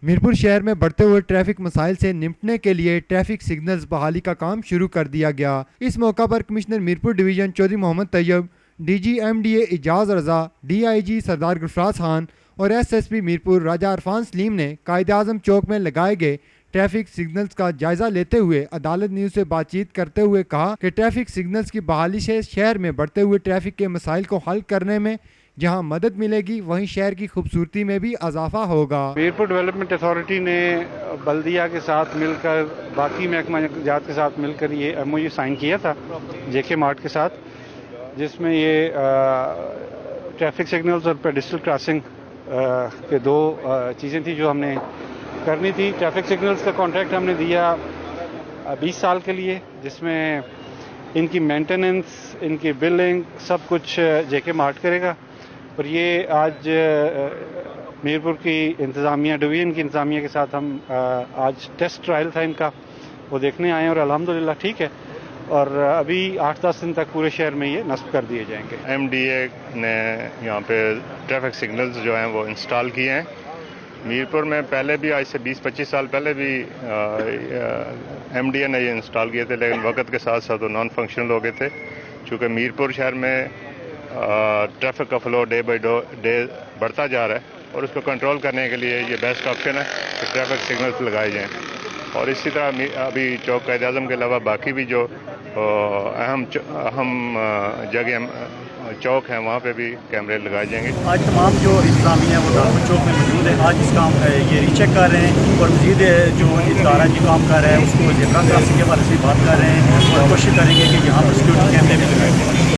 میرپور شہر میں بڑھتے ہوئے ٹریفک مسائل سے نمٹنے کے لیے ٹریفک سگنلز بحالی کا کام شروع کر دیا گیا۔ اس موقع پر commissioner Mirpur division Chaudhry Muhammad Tayyab, D G M D A Ejaz Raza, D I G Sardar Gulfaraz Khan اور S S P Mirpur Raja Irfan Saleem نے قائد اعظم چوک میں لگائے گئے ٹریفک سگنلز کا جائزہ لیتے ہوئے عدالت نیوز سے بات چیت کرتے ہوئے کہا کہ ٹریفک سگنلز کی بحالی سے شہر میں بڑھتے ہوئے ٹریفک کے مسائل کو حل کرنے میں جہاں مدد ملے گی وہیں شہر کی خوبصورتی میں بھی اضافہ ہوگا۔ میرپور ڈیولپمنٹ اتھارٹی نے بلدیہ کے ساتھ مل کر باقی محکمہ جات کے ساتھ مل کر یہ ایم او یو سائن کیا تھا جے کے مارٹ کے ساتھ، جس میں یہ ٹریفک سگنلز اور پیڈسٹل کراسنگ کے دو چیزیں تھیں جو ہم نے کرنی تھی۔ ٹریفک سگنلز کا کانٹریکٹ ہم نے دیا 20 سال کے لیے، جس میں ان کی مینٹیننس، ان کی بلنگ سب کچھ جے کے مارٹ کرے گا، اور یہ آج میرپور کی انتظامیہ، ڈویژن کی انتظامیہ کے ساتھ ہم آج ٹیسٹ ٹرائل تھا ان کا، وہ دیکھنے آئے ہیں اور الحمدللہ ٹھیک ہے، اور ابھی 8-10 دن تک پورے شہر میں یہ نصب کر دیے جائیں گے۔ ایم ڈی اے نے یہاں پہ ٹریفک سگنلز جو ہیں وہ انسٹال کیے ہیں۔ میرپور میں پہلے بھی آج سے 20-25 سال پہلے بھی ایم ڈی اے نے یہ انسٹال کیے تھے، لیکن وقت کے ساتھ ساتھ وہ نان فنکشنل ہو گئے تھے، چونکہ میرپور شہر میں ٹریفک کا فلو ڈے بائی ڈے بڑھتا جا رہا ہے، اور اس کو کنٹرول کرنے کے لیے یہ بیسٹ آپشن ہے کہ ٹریفک سگنلز لگائے جائیں۔ اور اسی طرح ابھی چوک قائد اعظم کے علاوہ باقی بھی جو اہم جگہ چوک ہیں وہاں پہ بھی کیمرے لگائے جائیں گے۔ آج تمام جو انتظامیہ وہ ڈالپور چوک میں موجود ہے، آج اس کام یہ ری چیک کر رہے ہیں، اور مزید جو ادارہ جو کام کر رہا ہے اس کو زیبرا کراسنگ کے بارے سے بات کر رہے ہیں، اور کوشش کریں گے کہ یہاں پر سیکورٹی کیمرے بھی لگائے جائیں۔